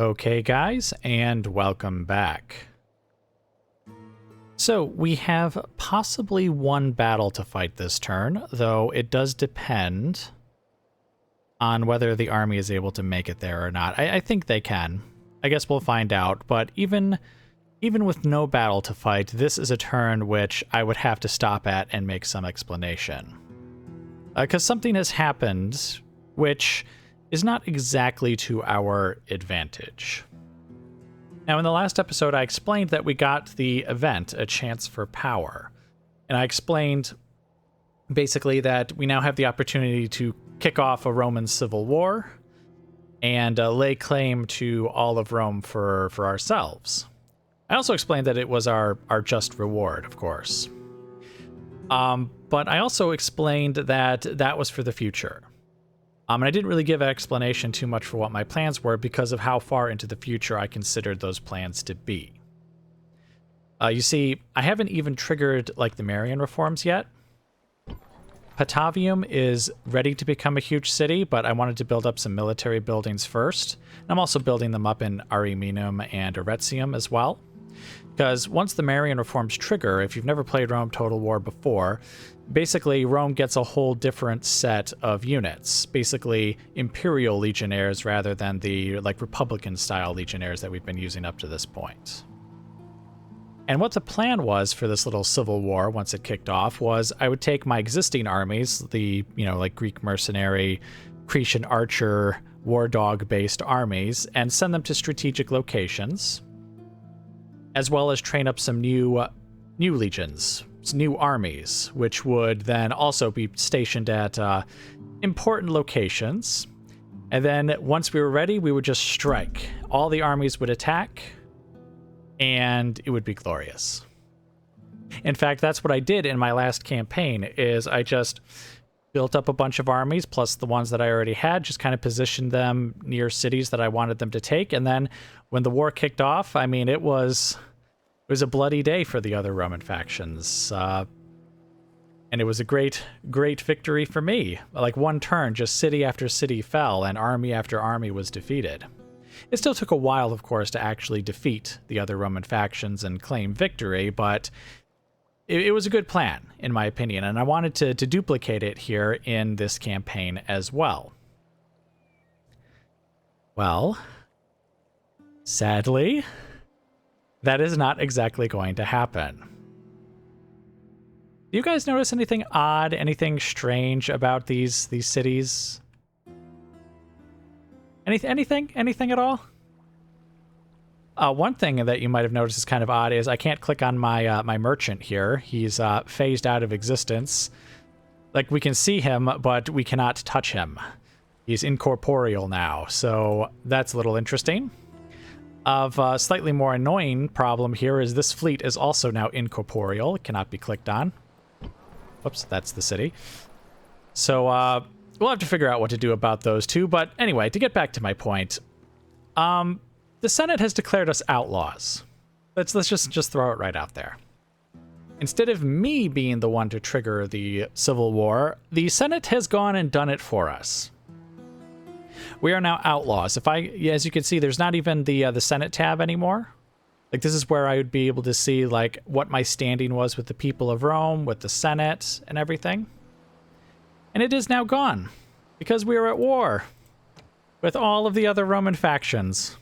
Okay, guys, and welcome back. So, we have possibly one battle to fight this turn, though it does depend on whether the army is able to make it there or not. I think they can. I guess we'll find out, but even with no battle to fight, this is a turn which I would have to stop at and make some explanation. Because something has happened which is not exactly to our advantage. Now, in the last episode, I explained that we got the event, A Chance for Power. And I explained basically that we now have the opportunity to kick off a Roman civil war and lay claim to all of Rome for ourselves. I also explained that it was our just reward, of course. But I also explained that that was for the future. And I didn't really give an explanation too much for what my plans were because of how far into the future I considered those plans to be. You see, I haven't even triggered like the Marian reforms yet. Patavium is ready to become a huge city, but I wanted to build up some military buildings first. And I'm also building them up in Ariminum and Arretium as well. Because once the Marian reforms trigger, if you've never played Rome Total War before, basically Rome gets a whole different set of units. Basically Imperial legionnaires rather than the Republican-style legionnaires that we've been using up to this point. And what the plan was for this little civil war once it kicked off was I would take my existing armies, the, Greek mercenary, Cretan archer, war dog-based armies, and send them to strategic locations, as well as train up some new legions, new armies, which would then also be stationed at important locations. And then once we were ready, we would just strike. All the armies would attack, and it would be glorious. In fact, that's what I did in my last campaign, is I just built up a bunch of armies, plus the ones that I already had, just kind of positioned them near cities that I wanted them to take, and then when the war kicked off, I mean, it was a bloody day for the other Roman factions, and it was a great victory for me. Like one turn, just city after city fell, and army after army was defeated. It still took a while, of course, to actually defeat the other Roman factions and claim victory, but it was a good plan, in my opinion, and I wanted to duplicate it here in this campaign as well. Well, sadly, that is not exactly going to happen. Do you guys notice anything odd, anything strange about these cities? Anything at all? One thing that you might have noticed is kind of odd is I can't click on my my merchant here. He's phased out of existence. Like, we can see him, but we cannot touch him. He's incorporeal now, so that's a little interesting. Of a slightly more annoying problem here is this fleet is also now incorporeal. It cannot be clicked on. Whoops, that's the city. So we'll have to figure out what to do about those two. But anyway, to get back to my point, the Senate has declared us outlaws. Let's just throw it right out there. Instead of me being the one to trigger the Civil War, the Senate has gone and done it for us. We are now outlaws. As you can see, there's not even the Senate tab anymore. Like, this is where I would be able to see like what my standing was with the people of Rome, with the Senate, and everything. And it is now gone because we are at war with all of the other Roman factions.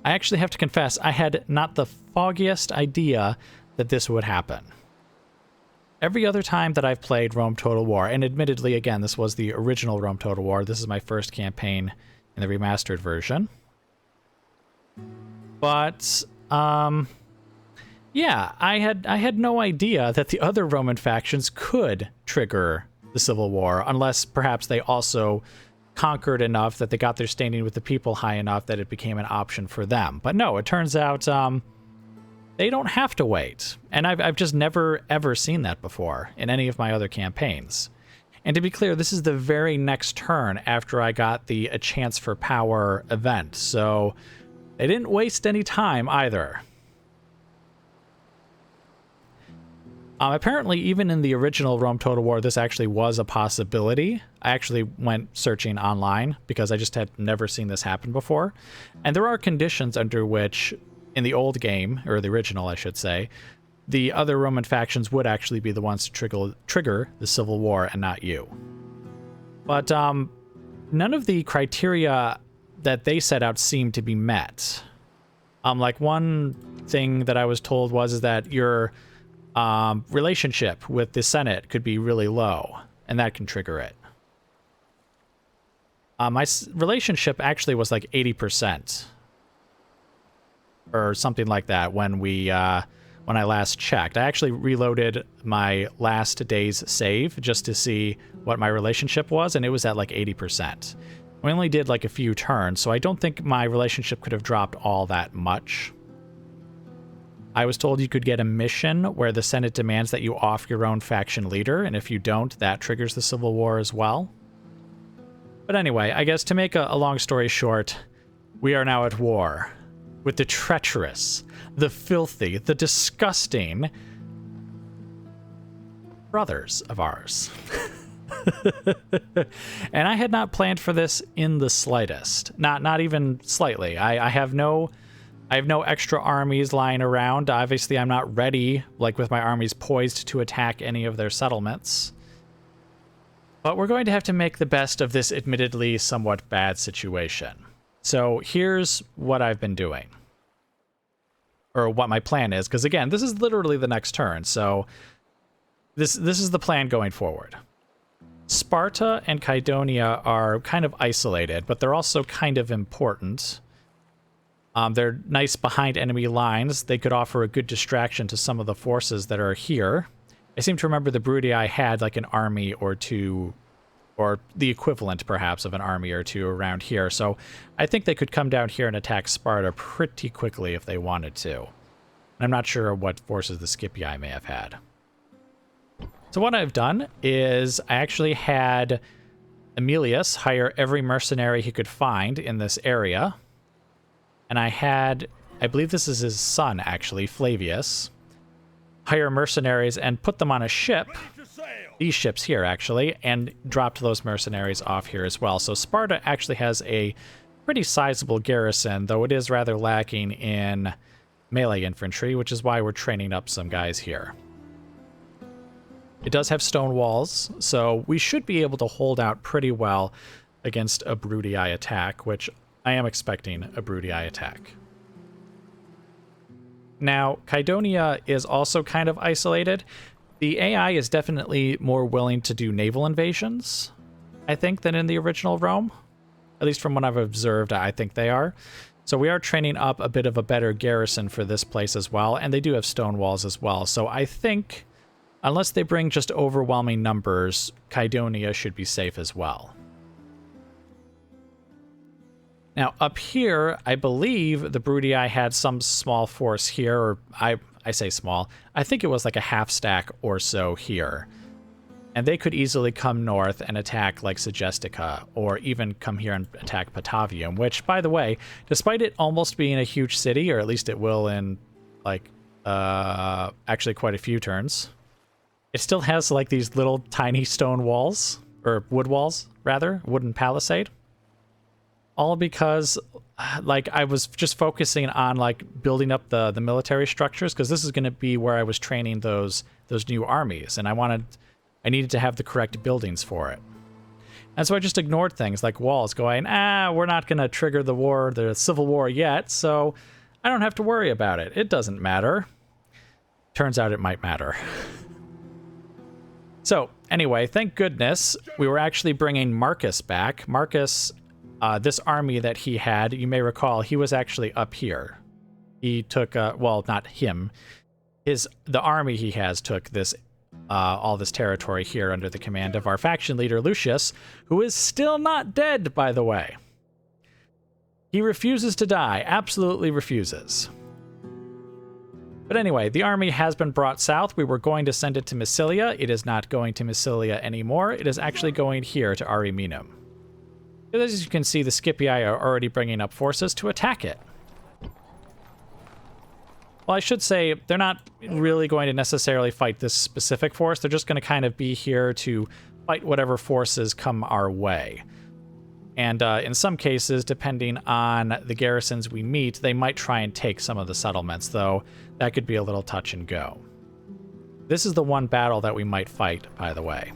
I actually have to confess, I had not the foggiest idea that this would happen. Every other time that I've played Rome Total War, and admittedly, again, this was the original Rome Total War. This is my first campaign in the remastered version. But, yeah, I had no idea that the other Roman factions could trigger the Civil War, unless perhaps they also conquered enough that they got their standing with the people high enough that it became an option for them. But no, it turns out they don't have to wait. And I've just never, ever seen that before in any of my other campaigns. And to be clear, this is the very next turn after I got the A Chance for Power event. So they didn't waste any time either. Apparently, even in the original Rome Total War, this actually was a possibility. I actually went searching online because I just had never seen this happen before. And there are conditions under which, in the old game, or the original, I should say, the other Roman factions would actually be the ones to trigger the civil war and not you. But none of the criteria that they set out seemed to be met. Like one thing that I was told was that your relationship with the Senate could be really low, and that can trigger it. My relationship actually was like 80%, or something like that when I last checked. I actually reloaded my last day's save just to see what my relationship was, and it was at like 80%. We only did like a few turns, so I don't think my relationship could have dropped all that much. I was told you could get a mission where the Senate demands that you off your own faction leader, and if you don't, that triggers the Civil War as well. But anyway, I guess to make a long story short, we are now at war with the treacherous, the filthy, the disgusting brothers of ours. And I had not planned for this in the slightest. Not even slightly. I have no extra armies lying around. Obviously, I'm not ready, like with my armies poised to attack any of their settlements. But we're going to have to make the best of this admittedly somewhat bad situation. So here's what I've been doing. Or what my plan is, because again, this is literally the next turn, so this is the plan going forward. Sparta and Kydonia are kind of isolated, but they're also kind of important. They're nice behind enemy lines. They could offer a good distraction to some of the forces that are here. I seem to remember the Bruttii had like an army or two, or the equivalent perhaps of an army or two around here. So I think they could come down here and attack Sparta pretty quickly if they wanted to. And I'm not sure what forces the Scipii may have had. So what I've done is I actually had Emilius hire every mercenary he could find in this area. And I had, I believe this is his son actually, Flavius, hire mercenaries and put them on a ship, these ships here actually, and dropped those mercenaries off here as well. So Sparta actually has a pretty sizable garrison, though it is rather lacking in melee infantry, which is why we're training up some guys here. It does have stone walls, so we should be able to hold out pretty well against a Bruttii attack, which I am expecting a Bruttii attack. Now, Kydonia is also kind of isolated. The AI is definitely more willing to do naval invasions, I think, than in the original Rome. At least from what I've observed, I think they are. So we are training up a bit of a better garrison for this place as well, and they do have stone walls as well. So I think, unless they bring just overwhelming numbers, Kydonia should be safe as well. Now, up here, I believe the Bruttii had some small force here, or I say small. I think it was like a half stack or so here. And they could easily come north and attack like Segestica, or even come here and attack Patavium, which, by the way, despite it almost being a huge city, or at least it will in, like, actually quite a few turns, it still has like these little tiny stone walls, or wood walls, rather, wooden palisade. All because, like, I was just focusing on, like, building up the military structures, because this is going to be where I was training those new armies, and I needed to have the correct buildings for it. And so I just ignored things like walls, going, we're not going to trigger the Civil War yet, so I don't have to worry about it. It doesn't matter. Turns out it might matter. So, anyway, thank goodness we were actually bringing Marcus back. Marcus... this army that he had, you may recall, he was actually up here. He took, well, not him. The army he has took this, all this territory here under the command of our faction leader, Lucius, who is still not dead, by the way. He refuses to die, absolutely refuses. But anyway, the army has been brought south. We were going to send it to Massilia. It is not going to Massilia anymore. It is actually going here to Ariminum. As you can see, the Scipii are already bringing up forces to attack it. Well, I should say they're not really going to necessarily fight this specific force. They're just going to kind of be here to fight whatever forces come our way. And in some cases, depending on the garrisons we meet, they might try and take some of the settlements, though that could be a little touch and go. This is the one battle that we might fight, by the way.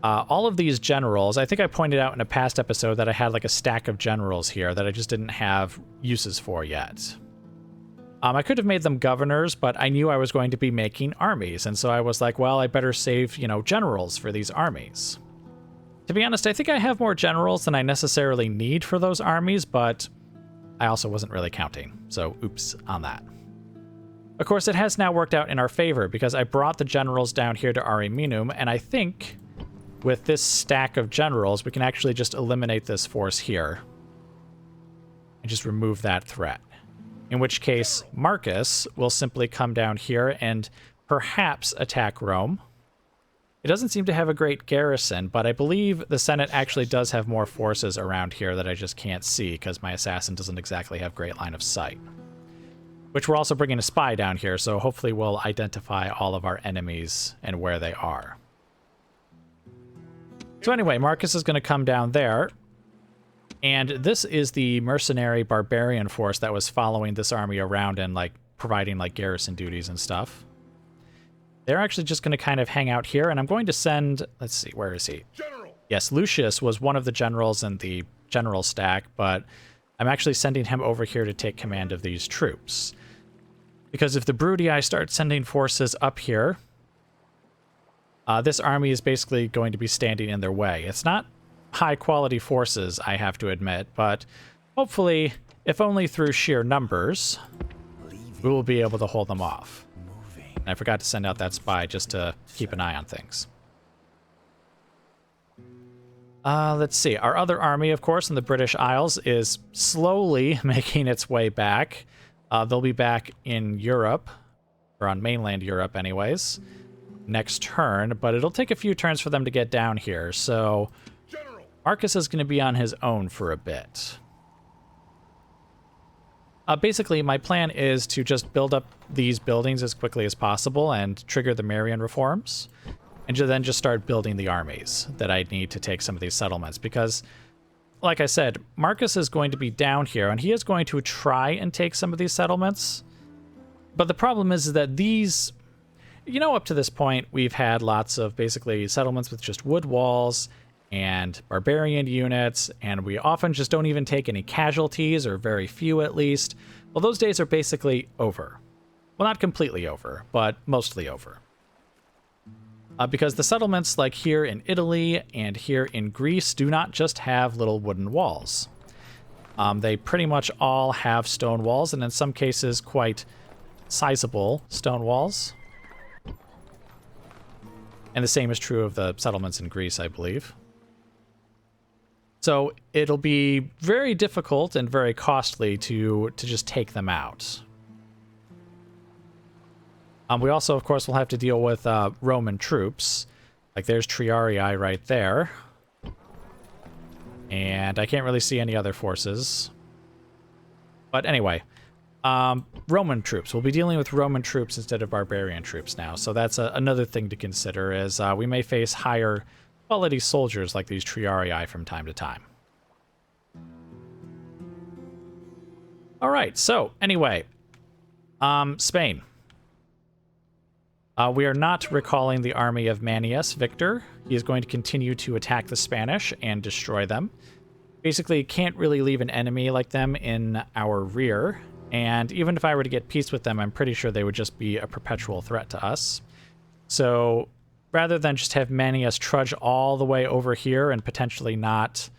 All of these generals, I think I pointed out in a past episode that I had like a stack of generals here that I just didn't have uses for yet. I could have made them governors, but I knew I was going to be making armies, and so I was like, well, I better save, generals for these armies. To be honest, I think I have more generals than I necessarily need for those armies, but I also wasn't really counting, so oops on that. Of course, it has now worked out in our favor, because I brought the generals down here to Ariminum, and I think with this stack of generals, we can actually just eliminate this force here and just remove that threat. In which case, Marcus will simply come down here and perhaps attack Rome. It doesn't seem to have a great garrison, but I believe the Senate actually does have more forces around here that I just can't see because my assassin doesn't exactly have great line of sight. Which we're also bringing a spy down here, so hopefully we'll identify all of our enemies and where they are. So anyway, Marcus is going to come down there. And this is the mercenary barbarian force that was following this army around and providing garrison duties and stuff. They're actually just going to kind of hang out here, and I'm going to send, let's see, where is he? General. Yes, Lucius was one of the generals in the general stack, but I'm actually sending him over here to take command of these troops. Because if the Brudii start sending forces up here, this army is basically going to be standing in their way. It's not high-quality forces, I have to admit, but hopefully, if only through sheer numbers, we will be able to hold them off. And I forgot to send out that spy just to keep an eye on things. Let's see. Our other army, of course, in the British Isles is slowly making its way back. They'll be back in Europe, or on mainland Europe anyways, next turn, but it'll take a few turns for them to get down here, so Marcus is going to be on his own for a bit. Basically, my plan is to just build up these buildings as quickly as possible and trigger the Marian reforms, and then just start building the armies that I need to take some of these settlements. Because, like I said, Marcus is going to be down here, and he is going to try and take some of these settlements. But the problem is that these, up to this point, we've had lots of basically settlements with just wood walls and barbarian units, and we often just don't even take any casualties, or very few at least. Well, those days are basically over. Well, not completely over, but mostly over. Because the settlements like here in Italy and here in Greece do not just have little wooden walls. They pretty much all have stone walls, and in some cases quite sizable stone walls. And the same is true of the settlements in Greece, I believe. So it'll be very difficult and very costly to just take them out. We also, of course, will have to deal with Roman troops. Like there's Triarii right there. And I can't really see any other forces. But anyway, Roman troops. We'll be dealing with Roman troops instead of barbarian troops now. So that's another thing to consider, is we may face higher quality soldiers like these Triarii from time to time. All right, so anyway, Spain. We are not recalling the army of Manius Victor. He is going to continue to attack the Spanish and destroy them. Basically, can't really leave an enemy like them in our rear, and even if I were to get peace with them, I'm pretty sure they would just be a perpetual threat to us. So rather than just have Manius trudge all the way over here and potentially not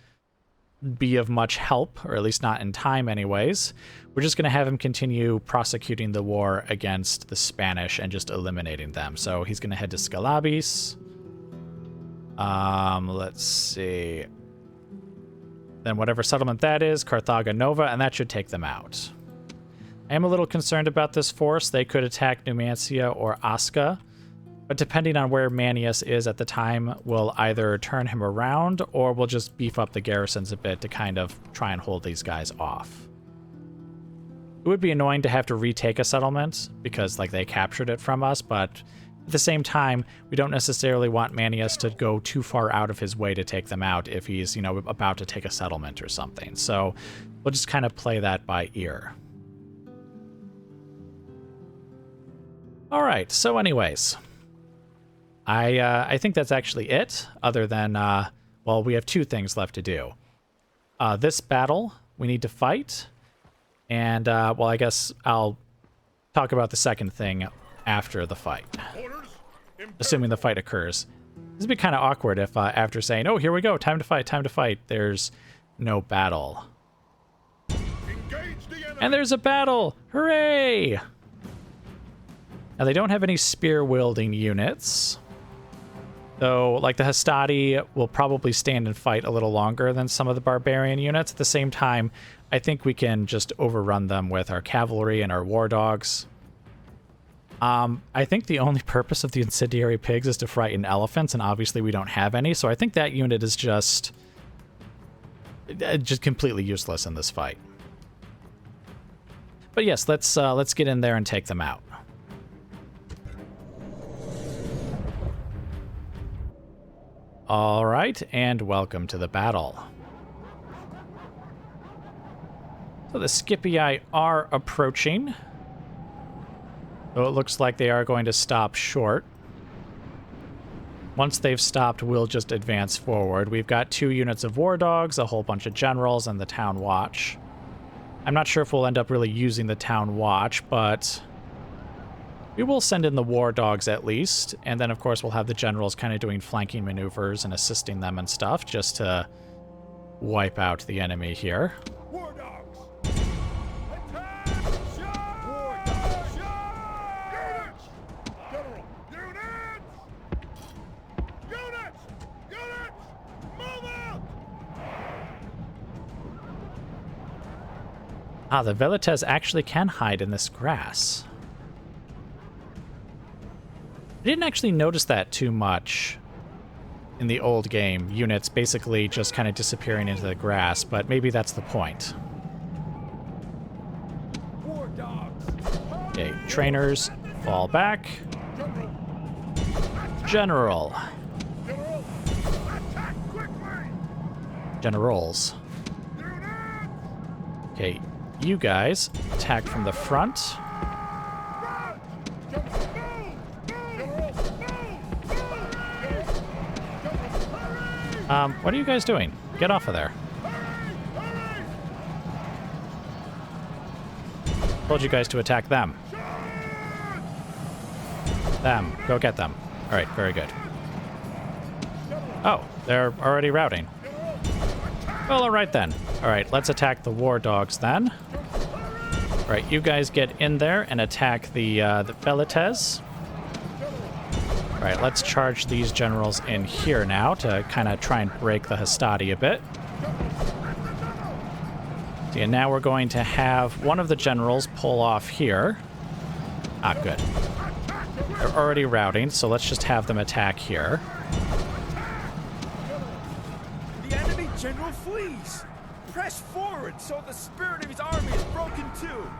be of much help, or at least not in time anyways, we're just going to have him continue prosecuting the war against the Spanish and just eliminating them. So he's going to head to Scalabis. Let's see. Then whatever settlement that is, Carthaga Nova, and that should take them out. I am a little concerned about this force. They could attack Numancia or Osca, but depending on where Manius is at the time, we'll either turn him around or we'll just beef up the garrisons a bit to kind of try and hold these guys off. It would be annoying to have to retake a settlement because, like, they captured it from us, but at the same time, we don't necessarily want Manius to go too far out of his way to take them out if he's, you know, about to take a settlement or something. So we'll just kind of play that by ear. All right, so anyways, I think that's actually it, other than, well, we have two things left to do. This battle we need to fight, and, well, I guess I'll talk about the second thing after the fight, assuming the fight occurs. This would be kind of awkward if after saying, oh, here we go, time to fight, there's no battle. And there's a battle! Hooray! Now, they don't have any spear-wielding units, though, like, the Hastati will probably stand and fight a little longer than some of the barbarian units. At the same time, I think we can just overrun them with our cavalry and our war dogs. I think the only purpose of the incendiary pigs is to frighten elephants, and obviously we don't have any, so I think that unit is just completely useless in this fight. But yes, let's get in there and take them out. All right, and welcome to the battle. So the Scipii are approaching. So it looks like they are going to stop short. Once they've stopped, we'll just advance forward. We've got 2 units of war dogs, a whole bunch of generals, and the town watch. I'm not sure if we'll end up really using the town watch, but we will send in the war dogs at least. And then, of course, we'll have the generals kind of doing flanking maneuvers and assisting them and stuff just to wipe out the enemy here. War dogs! Attack! War dogs! Units! General! Units! Units! Move out! Ah, the Velites actually can hide in this grass. I didn't actually notice that too much in the old game. Units basically just kind of disappearing into the grass, but maybe that's the point. War dogs! Okay, trainers, fall back. General. General! Attack quickly! Generals. Units! Okay, you guys attack from the front. Run! General! Move! General! Move! What are you guys doing? Get off of there. Hurry! Told you guys to attack them. Them. Go get them. All right, very good. Oh, they're already routing. Well, all right then. All right, let's attack the war dogs then. All right, you guys get in there and attack the Velites. All right, let's charge these generals in here now to kind of try and break the Hastati a bit. See, and now we're going to have one of the generals pull off here. Ah, good. They're already routing, so let's just have them attack here. The enemy general flees. Press forward so the spirit of his army is broken too.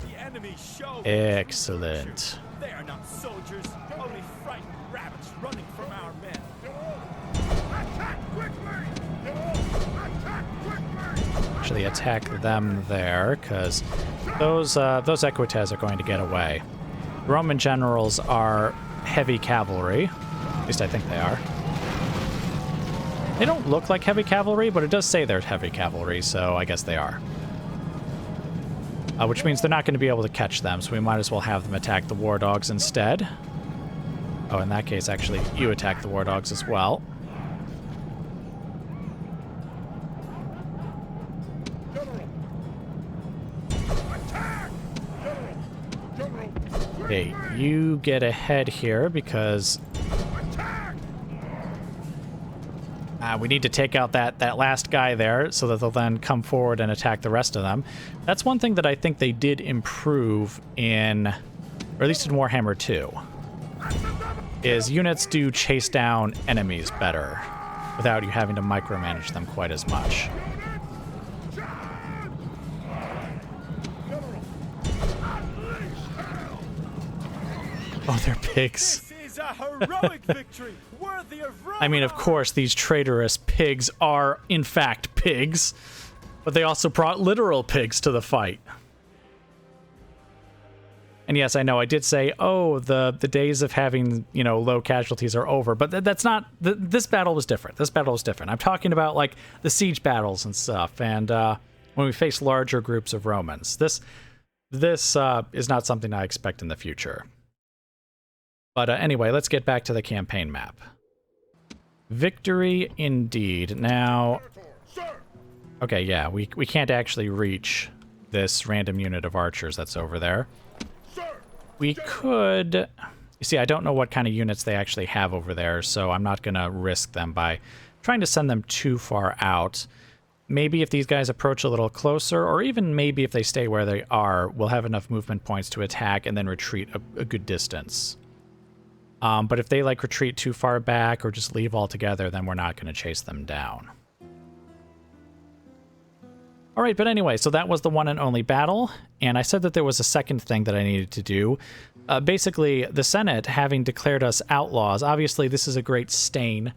The enemy show. Excellent. They are not soldiers, only frightened rabbits running from our men. Attack quickly! Attack quickly! Actually attack them there, because those Equites are going to get away. Roman generals are heavy cavalry. At least I think they are. They don't look like heavy cavalry, but it does say they're heavy cavalry, so I guess they are. Which means they're not going to be able to catch them, so we might as well have them attack the war dogs instead. Oh, in that case, actually, you attack the war dogs as well. Okay, you get ahead here because we need to take out that last guy there so that they'll then come forward and attack the rest of them. That's one thing that I think they did improve in, or at least in Warhammer 2, is units do chase down enemies better without you having to micromanage them quite as much. Oh, they're pigs. This is a heroic victory, worthy of Rome. I mean, of course, these traitorous pigs are, in fact, pigs. But they also brought literal pigs to the fight. And yes, I know I did say, oh, the days of having, low casualties are over. But that's not... This battle was different. This battle was different. I'm talking about, like, the siege battles and stuff. And when we face larger groups of Romans. This is not something I expect in the future. But anyway, let's get back to the campaign map. Victory indeed. Now... Okay, yeah, we can't actually reach this random unit of archers that's over there. We could... You see, I don't know what kind of units they actually have over there, so I'm not going to risk them by trying to send them too far out. Maybe if these guys approach a little closer, or even maybe if they stay where they are, we'll have enough movement points to attack and then retreat a good distance. But if they, retreat too far back or just leave altogether, then we're not going to chase them down. All right, but anyway, so that was the one and only battle, and I said that there was a second thing that I needed to do. Basically, the Senate having declared us outlaws, obviously this is a great stain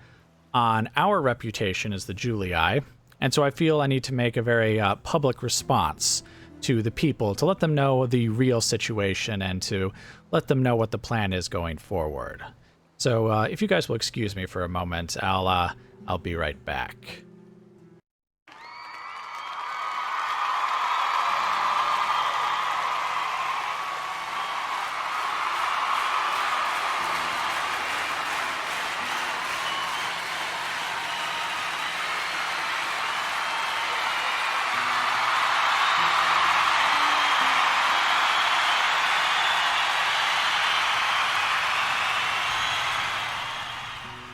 on our reputation as the Julii, and so I feel I need to make a very public response to the people to let them know the real situation and to let them know what the plan is going forward. So if you guys will excuse me for a moment, I'll be right back.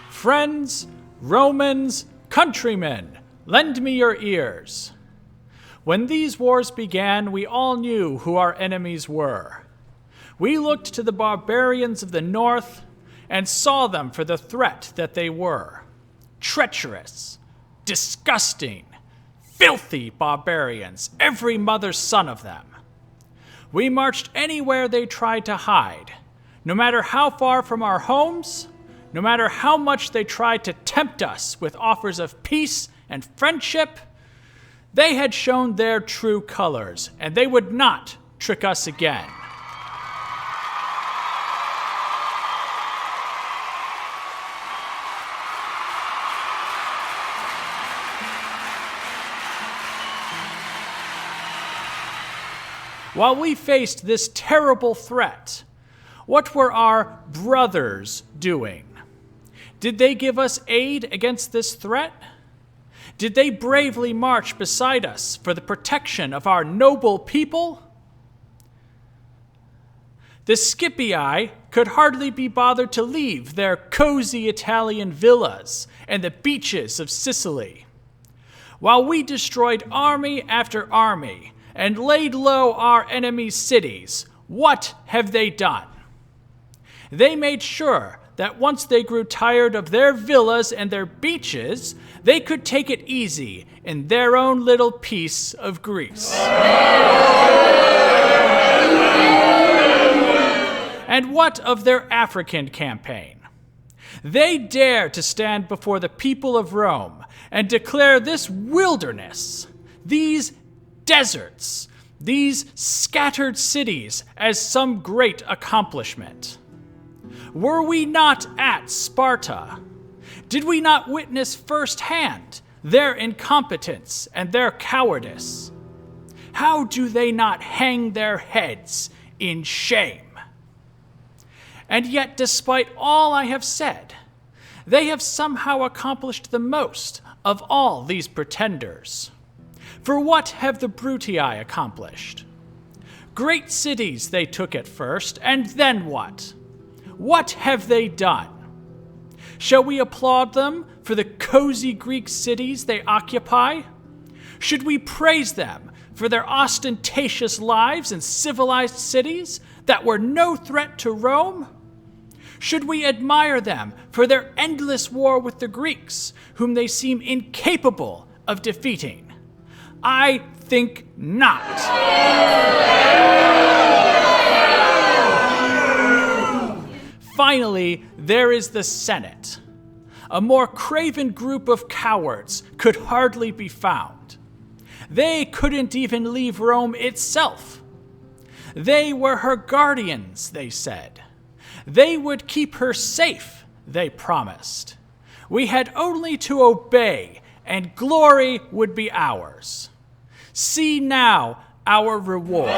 Friends, Romans, countrymen, lend me your ears. When these wars began, we all knew who our enemies were. We looked to the barbarians of the north and saw them for the threat that they were. Treacherous, disgusting, filthy barbarians, every mother's son of them. We marched anywhere they tried to hide, no matter how far from our homes, no matter how much they tried to tempt us with offers of peace and friendship. They had shown their true colors, and they would not trick us again. While we faced this terrible threat, what were our brothers doing? Did they give us aid against this threat? Did they bravely march beside us for the protection of our noble people? The Scipii could hardly be bothered to leave their cozy Italian villas and the beaches of Sicily. While we destroyed army after army and laid low our enemies' cities, what have they done? They made sure that once they grew tired of their villas and their beaches, they could take it easy in their own little piece of Greece. And what of their African campaign? They dare to stand before the people of Rome and declare this wilderness, these deserts, these scattered cities as some great accomplishment. Were we not at Sparta? Did we not witness firsthand their incompetence and their cowardice? How do they not hang their heads in shame? And yet, despite all I have said, they have somehow accomplished the most of all these pretenders. For what have the Brutii accomplished? Great cities they took at first, and then what? What have they done? Shall we applaud them for the cozy Greek cities they occupy? Should we praise them for their ostentatious lives in civilized cities that were no threat to Rome? Should we admire them for their endless war with the Greeks, whom they seem incapable of defeating? I think not. Finally, there is the Senate. A more craven group of cowards could hardly be found. They couldn't even leave Rome itself. They were her guardians, they said. They would keep her safe, they promised. We had only to obey, and glory would be ours. See now our reward.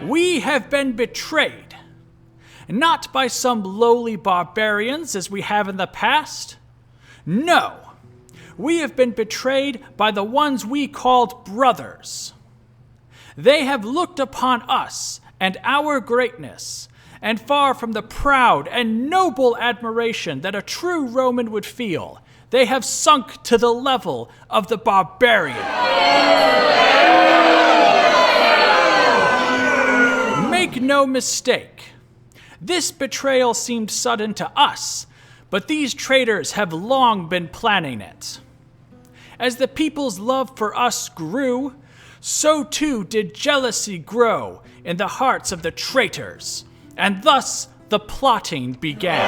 We have been betrayed, not by some lowly barbarians as we have in the past. No, we have been betrayed by the ones we called brothers. They have looked upon us and our greatness, and far from the proud and noble admiration that a true Roman would feel, they have sunk to the level of the barbarian. Make no mistake, this betrayal seemed sudden to us, but these traitors have long been planning it. As the people's love for us grew, so too did jealousy grow in the hearts of the traitors, and thus the plotting began.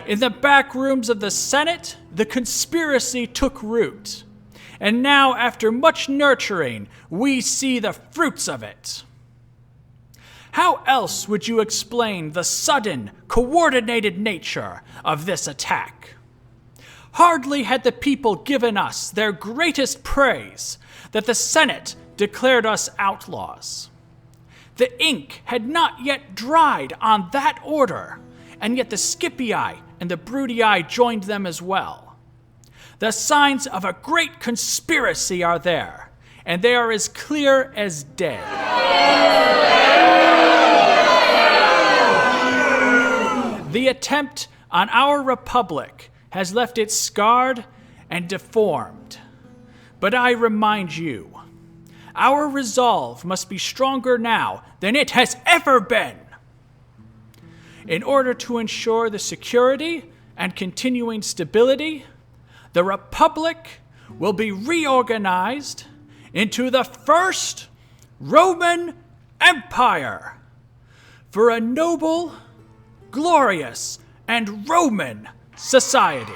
In the back rooms of the Senate, the conspiracy took root, and now, after much nurturing, we see the fruits of it. How else would you explain the sudden, coordinated nature of this attack? Hardly had the people given us their greatest praise that the Senate declared us outlaws. The ink had not yet dried on that order, and yet the Scipii and the Bruttii joined them as well. The signs of a great conspiracy are there, and they are as clear as day. The attempt on our republic has left it scarred and deformed. But I remind you, our resolve must be stronger now than it has ever been. In order to ensure the security and continuing stability, the Republic will be reorganized into the First Roman Empire for a noble, glorious, and Roman society.